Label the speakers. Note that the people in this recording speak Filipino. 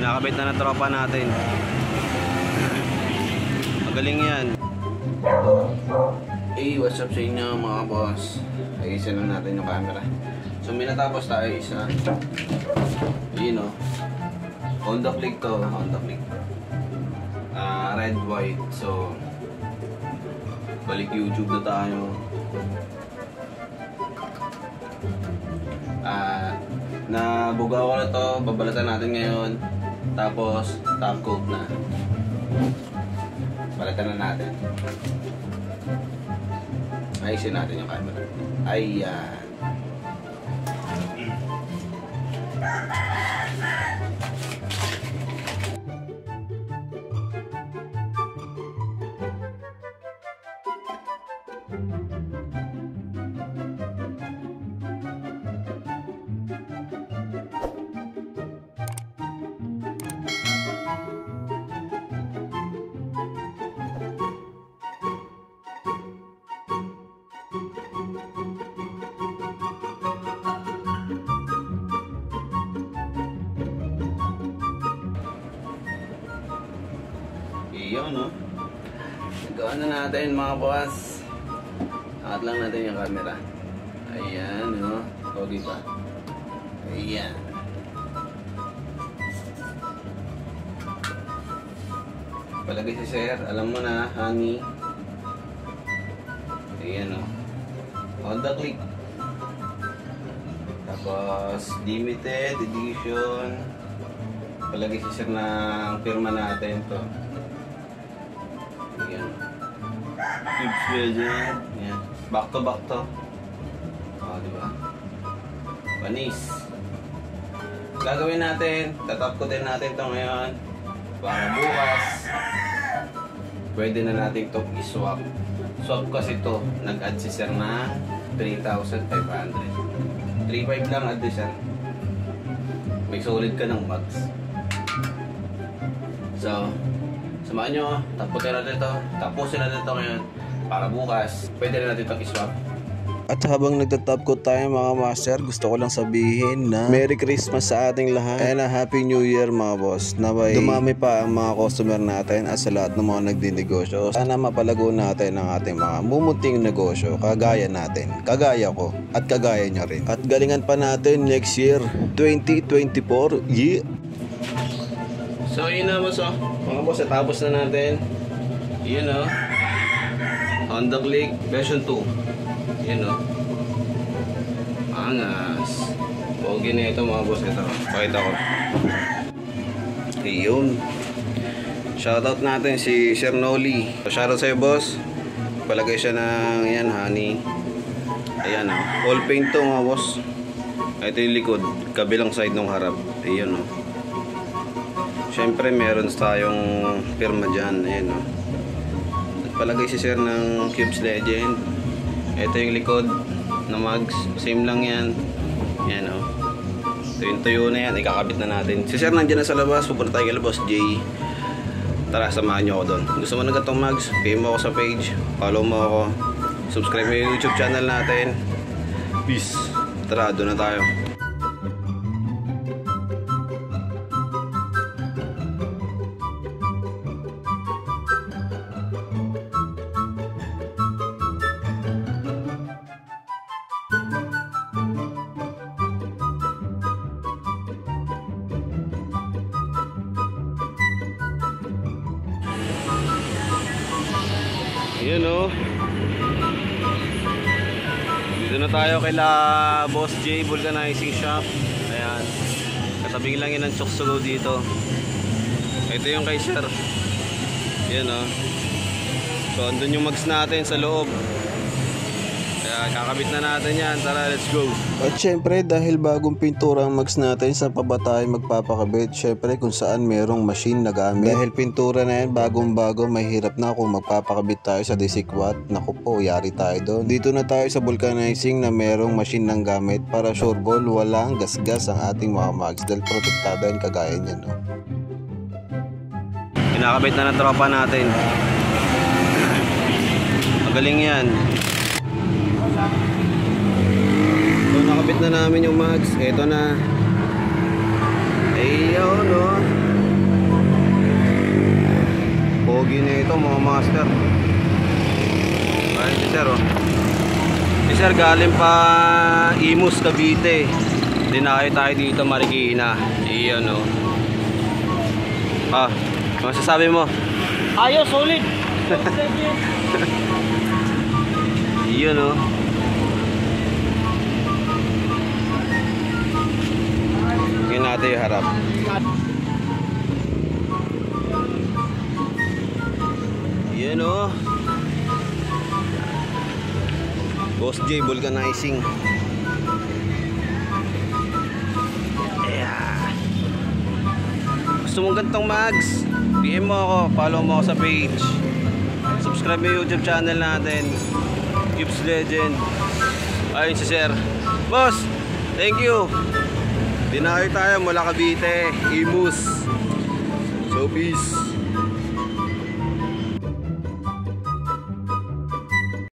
Speaker 1: Kinakabit na ng tropa natin. Magaling yan. Hey, what's up sa inyo mga boss? Ayusin lang natin yung camera. So may natapos tayo isa. Yun o. Honda Click to. Honda Click. Red, white. So balik YouTube na tayo. Nabuga ko na to. Babalatan natin ngayon. Tapos top coat na. Balatan na natin. Ayusin natin yung camera. Ayan. Iyon, no? Nagawa na natin mga boss. Angat lang natin yung camera. Ayan, no? Pogi pa. Ayan. Palagay si sir. Alam mo na, honey. Ayan, no? Honda Click. Tapos, limited edition. Palagay si sir ng firma natin to. Ayan. Cubes dyan. Ayan. Back to back to. O, diba? Panis. Gagawin natin. Tatap ko din natin to ngayon. Para bukas pwede na natin to i-swap. Swap kasi to. Nag-add si sir na 3,500. 3,500 lang add siya. May solid ka ng mags. So, samahan nyo, tapusin natin ito ngayon para bukas, pwede na natin itong i-swap.
Speaker 2: At habang nagtatap ko tayo mga master, gusto ko lang sabihin na Merry Christmas sa ating lahat and a Happy New Year mga boss. Naway dumami pa ang mga customer natin at sa lahat ng mga nagdinegosyo. Sana mapalago natin ang ating mga mumunting negosyo kagaya natin, kagaya ko at kagaya nyo rin. At galingan pa natin next year 2024. Yeah!
Speaker 1: So yun na boss, mga boss, tapos na natin. Yun o, Honda Click version 2. Yun o, angas. Pogi na ito mga boss. Ito, pakita ko. Yun. Shoutout natin si Sir Noli. Shoutout sa'yo boss. Palagay siya ng yan, honey. Ayan o, all paint to mga boss. Ito yung likod, kabilang side ng harap. Ayun o. Siyempre meron tayong firma dyan. Ayan o. Palagay si sir ng Cubes Legend. Ito yung likod na mags. Same lang yan. Yan o. Ito yung tuyo na yan. Ikakabit na natin. Si sir nandiyan na sa labas. Pupunta tayo kay Boss Jay. Tara, samahan nyo ako doon. Gusto mo na gatong mags? PM mo ako sa page. Follow mo ako. Subscribe mo yung YouTube channel natin. Peace. Tara, doon na tayo. Yun o. Dito na tayo kay Boss J Vulcanizing Shop. Ayan. Katabing lang yun ang Choksugo dito. Ito yung kay sir. Yan o. So andun yung mags natin sa loob. Kaya kakabit na natin yan. Tara, let's go.
Speaker 2: At syempre dahil bagong pintura ang mags natin, sa pa ba tayo magpapakabit? Syempre kung saan merong machine na gamit. Dahil pintura na yan bagong bago, mahirap na kung magpapakabit tayo sa disikwat. Naku po, yari tayo doon. Dito na tayo sa vulcanizing na merong machine ng gamit para sure ball walang gasgas ang ating mga mags. Dahil protektado yan kagaya niya, no?
Speaker 1: Kinakabit na ng tropa natin. Magaling yan. So nakabit na namin yung mags. Ito na. Ayun no. lagi na ito mga master. Ayun si sir oh. Si sir galing pa Imus, Cavite. Dinayo tayo dito Marikina. Iyon oh. Ah, ano masasabi mo?
Speaker 3: Ayos, solid.
Speaker 1: Iyon oh. Tingnan natin yung harap. Iyon oh. Boss J vulcanizing. Yeah. Gusto mong gantong mags? PM mo ako, follow mo ako sa page. Subscribe mo yung YouTube channel natin, Cubes Legend. Ayun si sir. Boss, thank you. Dinayo tayo mula Cavite, Imus. So peace.